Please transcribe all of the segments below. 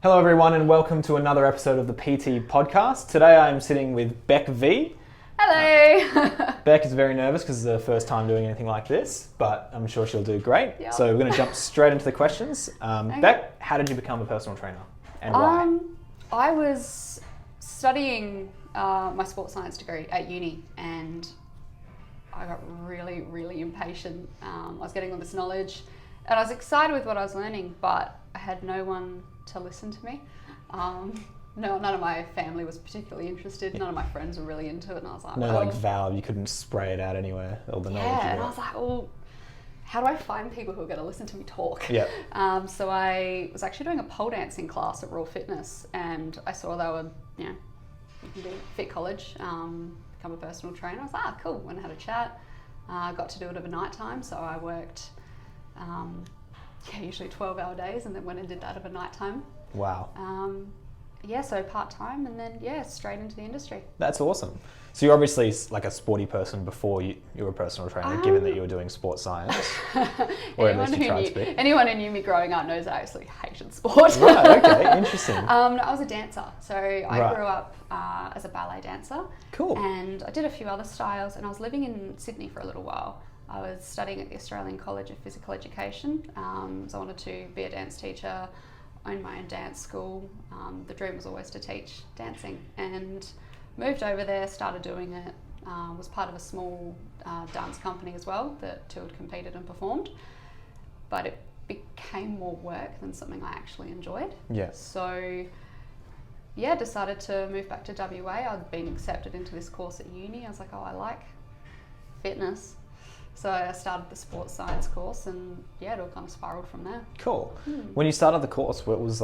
Hello everyone and welcome to another episode of the PT podcast. Today I'm sitting with Bec V. Hello! Bec is very nervous because it's her first time doing anything like this, but I'm sure she'll do great. Yep. So we're going to jump straight into the questions. Bec, how did you become a personal trainer and why? I was studying my sports science degree at uni and I got really impatient. I was getting all this knowledge and I was excited with what I was learning, but I had no one to listen to me. None of my family was particularly interested. None of my friends were really into it, and I was like, like valve, you couldn't spray it out anywhere. All the knowledge. Yeah, and I was like, well, how do I find people who are going to listen to me talk? Yeah. So I was actually doing a pole dancing class at Raw Fitness, and I saw they were, you can do fit college, become a personal trainer. I was like, cool. Went and had a chat. Got to do it over night time, so I worked, usually 12-hour days, and then went and did that over night time. Wow. So part-time and then, straight into the industry. That's awesome. So you're obviously like a sporty person before you were a personal trainer, given that you were doing sports science. Or at least you tried to be. Anyone who knew me growing up knows I actually hated sport. Right, okay, interesting. I was a dancer. So I grew up as a ballet dancer. Cool. And I did a few other styles, and I was living in Sydney for a little while. I was studying at the Australian College of Physical Education. So I wanted to be a dance teacher, own my own dance school. The dream was always to teach dancing, and moved over there, started doing it, was part of a small dance company as well that toured, competed and performed, but it became more work than something I actually enjoyed. Yeah. So decided to move back to WA. I'd been accepted into this course at uni. I was like, I like fitness. So I started the sports science course, and it all kind of spiraled from there. Cool. When you started the course, what was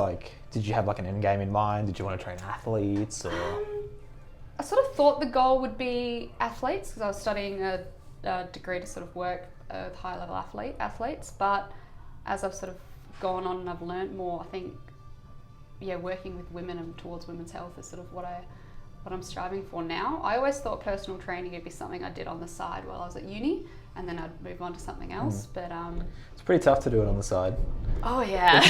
did you have like an end game in mind? Did you want to train athletes or? I sort of thought the goal would be athletes, because I was studying a degree to sort of work with high level athletes. But as I've sort of gone on and I've learned more, I think, working with women and towards women's health is sort of what I'm striving for now. I always thought personal training would be something I did on the side while I was at uni, and then I'd move on to something else. But it's pretty tough to do it on the side. Oh yeah.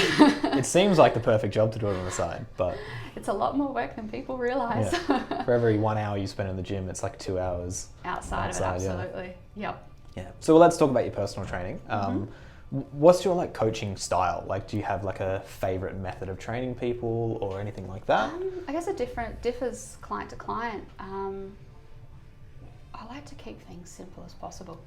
It seems like the perfect job to do it on the side, but it's a lot more work than people realise. Yeah. For every 1 hour you spend in the gym, it's like 2 hours outside of it. Absolutely. Yep. Yeah. So let's talk about your personal training. What's your coaching style? Do you have a favorite method of training people or anything like that? I guess it differs client to client. I like to keep things simple as possible.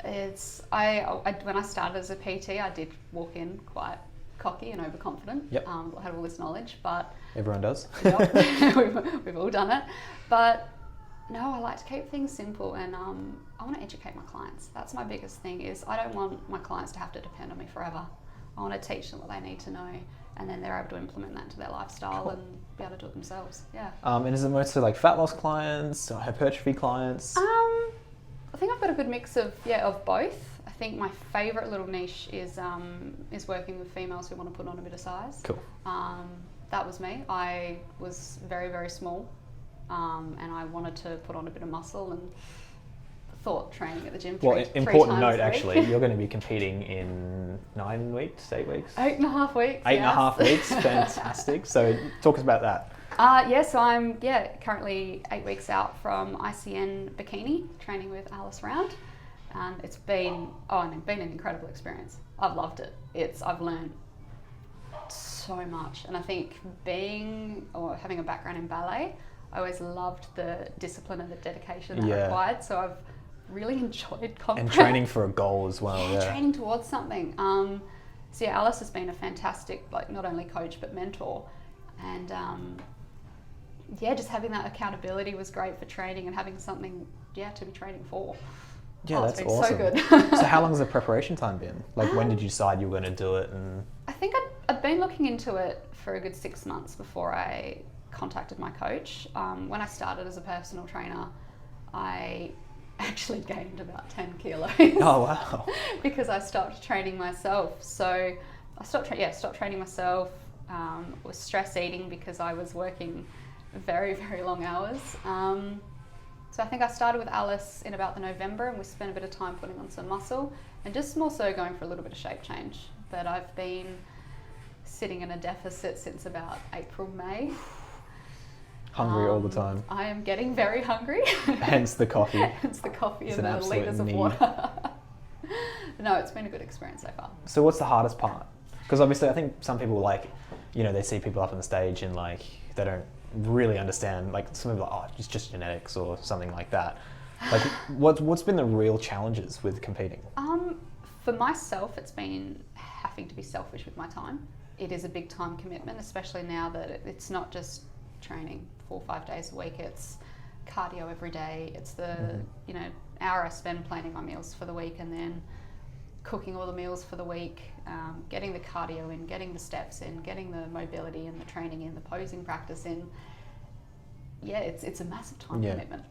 When I started as a PT, I did walk in quite cocky and overconfident. Yep. I had all this knowledge, but everyone does. Yep, we've all done it. But no, I like to keep things simple, and I want to educate my clients. That's my biggest thing. Is I don't want my clients to have to depend on me forever. I want to teach them what they need to know, and then they're able to implement that into their lifestyle and be able to do it themselves. Yeah. And is it mostly fat loss clients or hypertrophy clients? I think I've got a good mix of both. I think my favourite little niche is working with females who want to put on a bit of size. Cool. That was me. I was very small, and I wanted to put on a bit of muscle, and thought training at the gym. Important note actually, you're going to be competing in 9 weeks, 8 weeks? 8.5 weeks. 8.5 weeks, fantastic. So talk us about that. So I'm currently 8 weeks out from ICN Bikini, training with Alice Round. It's been an incredible experience. I've loved it. I've learned so much, and I think having a background in ballet, I always loved the discipline and the dedication that required. So I've really enjoyed comp and training for a goal as well. Yeah, training towards something. Alice has been a fantastic, not only coach but mentor, and just having that accountability was great for training and having something to be training for. Yeah, that's been awesome. So good. So how long has the prepreration time been? When did you decide you were going to do it? And I think I'd been looking into it for a good 6 months before I contacted my coach. When I started as a personal trainer, I actually gained about 10 kilos. Oh wow. Because I stopped training myself. So I stopped training myself. Was stress eating because I was working very long hours. So I think I started with Alice in about the November, and we spent a bit of time putting on some muscle and just more so going for a little bit of shape change. But I've been sitting in a deficit since about April, May. Hungry all the time. I am getting very hungry. Hence the coffee. Hence the coffee and the litres of water. No, it's been a good experience so far. So what's the hardest part? Because obviously I think some people they see people up on the stage and like they don't really understand, like some people are like, oh, it's just genetics or something like that. Like what's been the real challenges with competing? For myself, it's been having to be selfish with my time. It is a big time commitment, especially now that it's not just training 4 or 5 days a week, it's cardio every day. It's the hour I spend planning my meals for the week and then cooking all the meals for the week, getting the cardio in, getting the steps in, getting the mobility and the training in, the posing practice in. Yeah, it's a massive time commitment.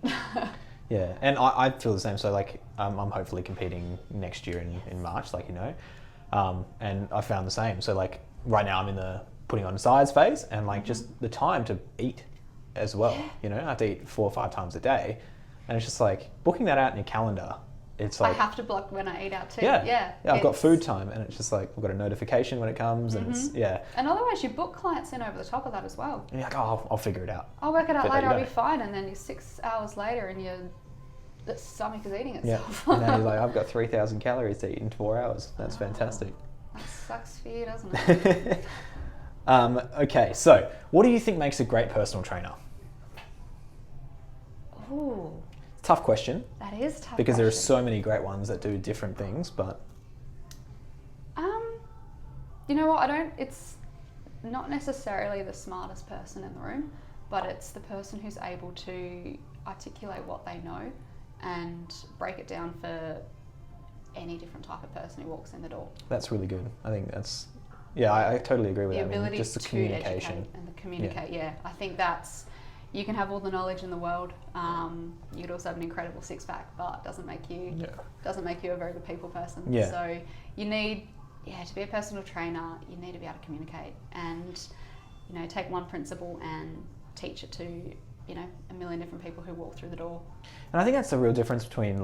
Yeah, and I feel the same. So like I'm hopefully competing next year in March, like and I found the same. So like right now I'm in the putting on size phase, and like just the time to eat as well. I have to eat 4 or 5 times a day, and it's just like booking that out in your calendar. It's like I have to block when I eat out too. Yeah. I've got food time, and it's just like I've got a notification when it comes, and it's And otherwise, you book clients in over the top of that as well. And you're like, oh, I'll figure it out. I'll work it out later. I'll be fine, and then you're 6 hours later, and your stomach is eating itself. Yeah. And now you're like, I've got 3,000 calories to eat in 4 hours. That's fantastic. That sucks for you, doesn't it? Okay, so what do you think makes a great personal trainer? Ooh. Tough question. That is tough. Because there are so many great ones that do different things, but you know what? It's not necessarily the smartest person in the room, but it's the person who's able to articulate what they know and break it down for any different type of person who walks in the door. That's really good. I think that's I totally agree with the that. Ability just the to communication educate and the communicate. Yeah, I think that's. You can have all the knowledge in the world. You could also have an incredible six-pack, but it doesn't make you a very good people person. Yeah. So you need, to be a personal trainer, you need to be able to communicate and, take one principle and teach it to, a million different people who walk through the door. And I think that's the real difference between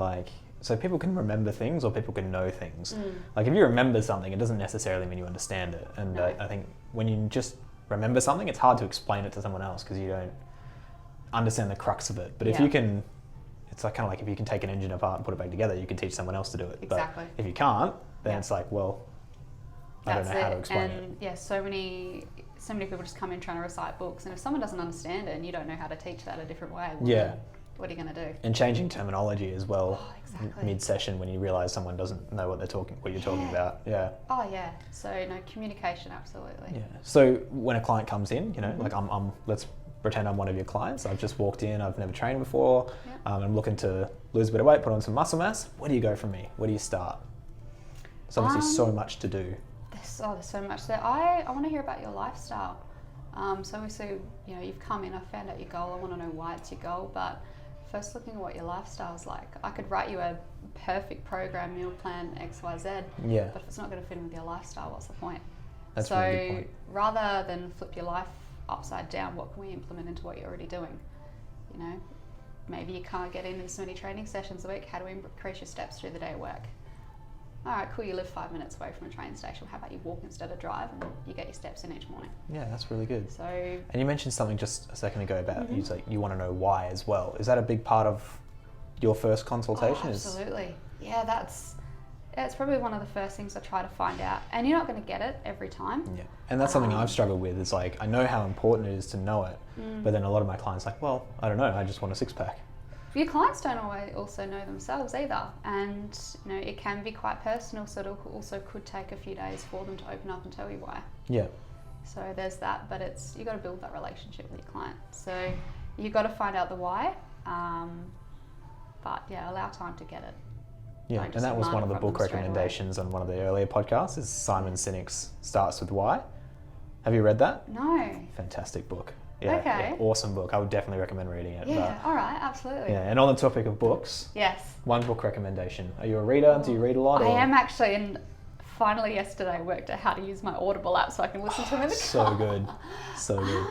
so people can remember things or people can know things. Like if you remember something, it doesn't necessarily mean you understand it. And No. I think when you just remember something, it's hard to explain it to someone else because you don't understand the crux of it. But if you can, it's like kind of like if you can take an engine apart and put it back together, you can teach someone else to do it. Exactly. But if you can't, then it's like, well, I don't know how to explain it. And yeah, so many people just come in trying to recite books, and if someone doesn't understand it and you don't know how to teach that a different way, well, what are you going to do? And changing terminology as well. Oh, exactly. Mid-session when you realise someone doesn't know what you're talking about. Yeah. Oh yeah. So no, communication, absolutely. Yeah. So when a client comes in, like let's pretend I'm one of your clients. I've just walked in. I've never trained before. I'm looking to lose a bit of weight, put on some muscle mass. Where do you go from me? Where do you start? There's obviously so much to do. There's so much there. I want to hear about your lifestyle. So obviously, you've come in, I found out your goal. I want to know why it's your goal, but first looking at what your lifestyle's like. I could write you a perfect program, meal plan, X, Y, Z. Yeah. But if it's not going to fit in with your lifestyle, what's the point? That's a really good point. Rather than flip your life upside down, what can we implement into what you're already doing? Maybe you can't get in so many training sessions a week. How do we increase your steps through the day at work? All right, cool, you live 5 minutes away from a train station. How about you walk instead of drive and you get your steps in each morning? Yeah, that's really good. So, and you mentioned something just a second ago about you want to know why as well. Is that a big part of your first consultation? Oh, absolutely. Yeah, it's probably one of the first things I try to find out. And you're not going to get it every time. Yeah, and that's something I've struggled with. Is like, I know how important it is to know it, but then a lot of my clients are like, well, I don't know, I just want a six-pack. Your clients don't always also know themselves either, and it can be quite personal, so it also could take a few days for them to open up and tell you why. Yeah. So there's that, but you got to build that relationship with your client. So you got to find out the why, but allow time to get it. Yeah, and that was one of the book recommendations on one of the earlier podcasts. Is Simon Sinek's Starts with Why. Have you read that? No. Fantastic book. Yeah, okay. Yeah, awesome book. I would definitely recommend reading it. Yeah, all right, absolutely. Yeah, and on the topic of books, yes, one book recommendation. Are you a reader? Do you read a lot? I am actually, and finally yesterday I worked out how to use my Audible app so I can listen to them in the car. So good, so good.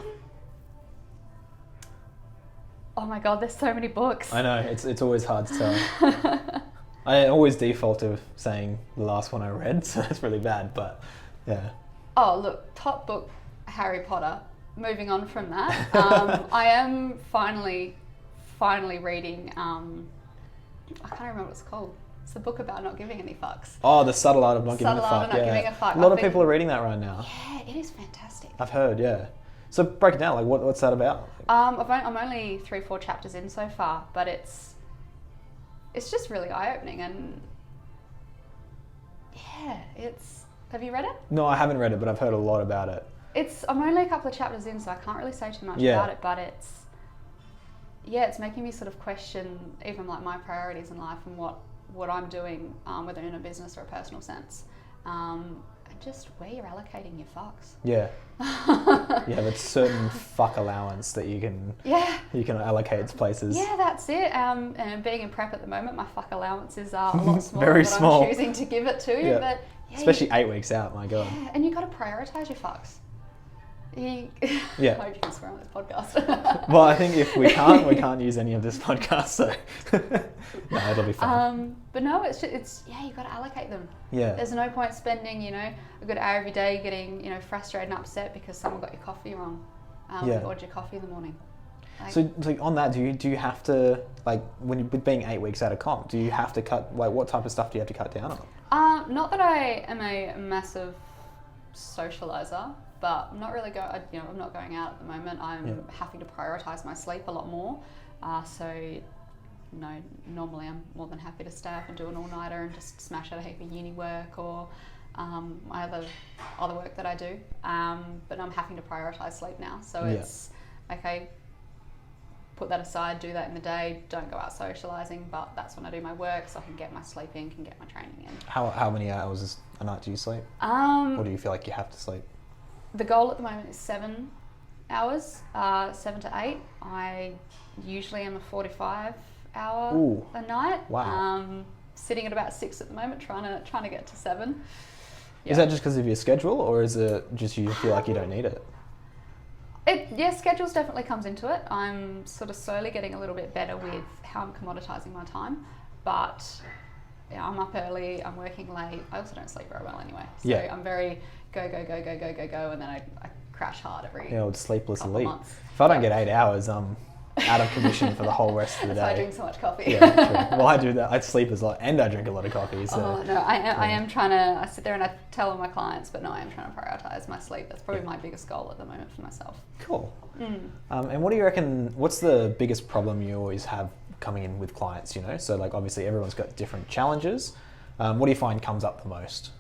Oh my God, there's so many books. I know, it's always hard to tell. I always default to saying the last one I read, so that's really bad, but yeah. Oh, look, top book, Harry Potter. Moving on from that, I am finally reading, I can't remember what it's called. It's the book about not giving any fucks. Oh, The Subtle Art of Not Giving a Subtle Art Fuck. of Not Yeah. Giving a Fuck. A lot of people are reading that right now. Yeah, it is fantastic. I've heard, yeah. So break it down, like what's that about? I'm only 3-4 chapters in so far, but it's just really eye-opening, and yeah, have you read it? No, I haven't read it, but I've heard a lot about it. I'm only a couple of chapters in, so I can't really say too much about it, but it's making me sort of question even like my priorities in life and what I'm doing, whether in a business or a personal sense, and just where you're allocating your fucks. Yeah. You have a certain fuck allowance that you can allocate to places. Yeah, that's it. And being in prep at the moment, my fuck allowance is a lot smaller Very than small. I'm choosing to give it to. Yeah. But especially 8 weeks out, my God. Yeah, and you got to prioritise your fucks. Yeah. I hope you can swear on this podcast. Well, I think if we can't use any of this podcast, so no, it'll be fine. But no, it's you got to allocate them. Yeah. There's no point spending, a good hour every day getting, frustrated and upset because someone got your coffee wrong. You ordered your coffee in the morning. So on that, do you have to, like, with being 8 weeks out of comp, do you have to cut, like, what type of stuff do you have to cut down on? Not that I am a massive socializer, but I'm not really I'm not going out at the moment. I'm having to prioritise my sleep a lot more. Normally I'm more than happy to stay up and do an all-nighter and just smash out a heap of uni work or my other work that I do. But I'm having to prioritise sleep now. So it's, okay, put that aside, do that in the day, don't go out socialising, but that's when I do my work so I can get my sleep in, can get my training in. How many hours a night do you sleep? Or do you feel like you have to sleep? The goal at the moment is 7 hours, 7 to 8. I usually am a 45 hour a night. Wow. Sitting at about 6 at the moment, trying to get to 7. Is that just because of your schedule, or is it just you feel like you don't need it? Schedules definitely comes into it. I'm sort of slowly getting a little bit better with how I'm commoditising my time, but I'm up early, I'm working late. I also don't sleep very well anyway. So I'm very go, and then I crash hard every old sleepless elite. months. If I don't get 8 hours, I'm out of commission for the whole rest of the day. That's why I drink so much coffee. Yeah, true. Well, I do that. I sleep a lot, and I drink a lot of coffee. So. Oh, no, I am trying to, I sit there and I tell all my clients, but no, I am trying to prioritise my sleep. That's probably my biggest goal at the moment for myself. Cool. And what do you reckon, what's the biggest problem you always have coming in with clients, So like obviously everyone's got different challenges. What do you find comes up the most?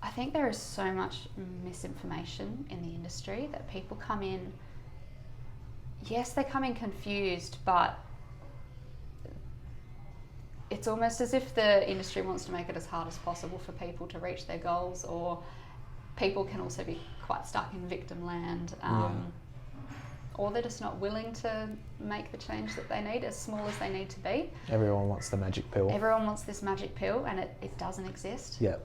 I think there is so much misinformation in the industry that people come in, yes, they come in confused, but it's almost as if the industry wants to make it as hard as possible for people to reach their goals, or people can also be quite stuck in victim land, or they're just not willing to make the change that they need, as small as they need to be. Everyone wants the magic pill. Everyone wants this magic pill, and it doesn't exist. Yeah.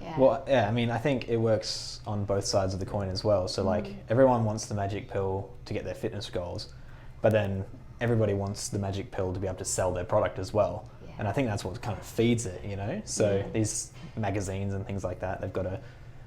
Yeah. Well, I mean, I think it works on both sides of the coin as well. So like everyone wants the magic pill to get their fitness goals, but then everybody wants the magic pill to be able to sell their product as well. Yeah. And I think that's what kind of feeds it, So these magazines and things like that, they've got to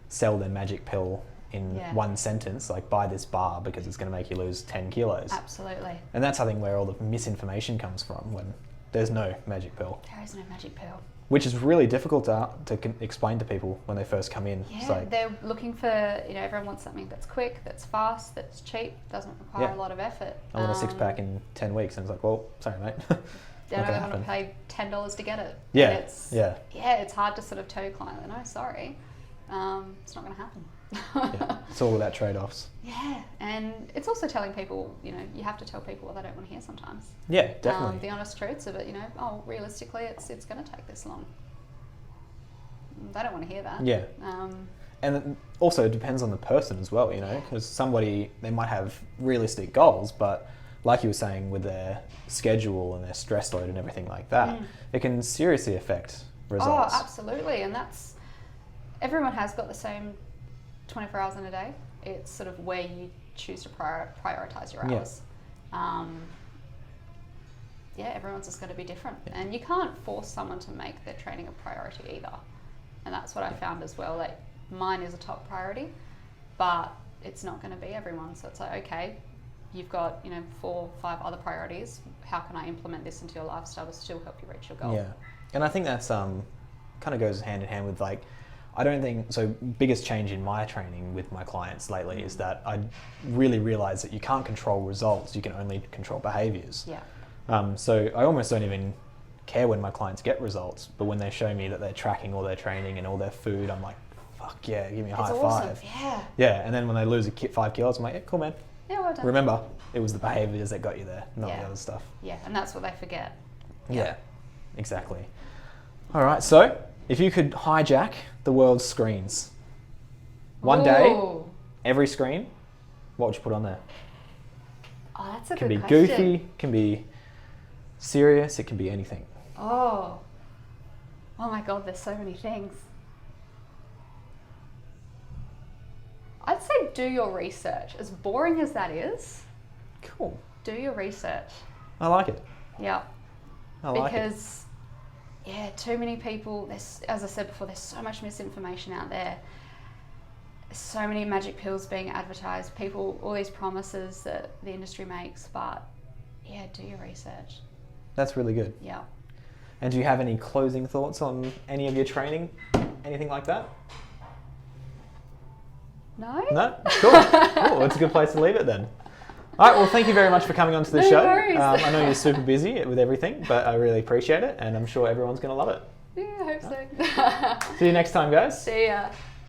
sell their magic pill in one sentence, like buy this bar because it's going to make you lose 10 kilos. Absolutely. And that's, I think, where all the misinformation comes from, when there's no magic pill. There is no magic pill. Which is really difficult to explain to people when they first come in. Yeah, they're looking for, everyone wants something that's quick, that's fast, that's cheap, doesn't require a lot of effort. I want a six-pack in 10 weeks, and it's like, well, sorry, mate. They don't want to pay $10 to get it. Yeah, it's hard to sort of tell your client, no, sorry, it's not going to happen. It's all about trade-offs. Yeah, and it's also telling people, you have to tell people what they don't want to hear sometimes. Yeah, definitely. The honest truths of it, realistically, it's going to take this long. They don't want to hear that. Yeah. And also it depends on the person as well, because somebody, they might have realistic goals, but like you were saying, with their schedule and their stress load and everything like that, it can seriously affect results. Oh, absolutely. And everyone has got the same 24 hours in a day. It's sort of where you choose to prioritise your hours. Everyone's just going to be different. And you can't force someone to make their training a priority either. And that's what I found as well. Like, mine is a top priority, but it's not going to be everyone. So it's like, okay, you've got, 4 or 5 other priorities. How can I implement this into your lifestyle to still help you reach your goal? Yeah. And I think that's kind of goes hand in hand with like, I don't think, so biggest change in my training with my clients lately is that I really realize that you can't control results, you can only control behaviors. Yeah. So I almost don't even care when my clients get results, but when they show me that they're tracking all their training and all their food, I'm like, fuck yeah, give me a high awesome. five. Yeah. Yeah, and then when they lose 5 kilos, I'm like, yeah, cool man. Yeah, well done. Remember, it was the behaviors that got you there, not the other stuff. Yeah, and that's what they forget. Yeah, exactly. All right, so if you could hijack the world's screens, one day, Ooh. every screen, what would you put on there? Oh, that's a It can good be question. goofy, it can be serious, it can be anything. Oh my God, there's so many things. I'd say do your research. As boring as that is, Cool. do your research. I like it. Yeah. I like it. Because, too many people, as I said before, there's so much misinformation out there. So many magic pills being advertised, people, all these promises that the industry makes, but do your research. That's really good. Yeah. And do you have any closing thoughts on any of your training? Anything like that? No? No? Cool. Cool. It's a good place to leave it then. All right, well, thank you very much for coming onto the No show. worries. I know you're super busy with everything, but I really appreciate it, and I'm sure everyone's going to love it. Yeah, I hope so. See you next time, guys. See ya.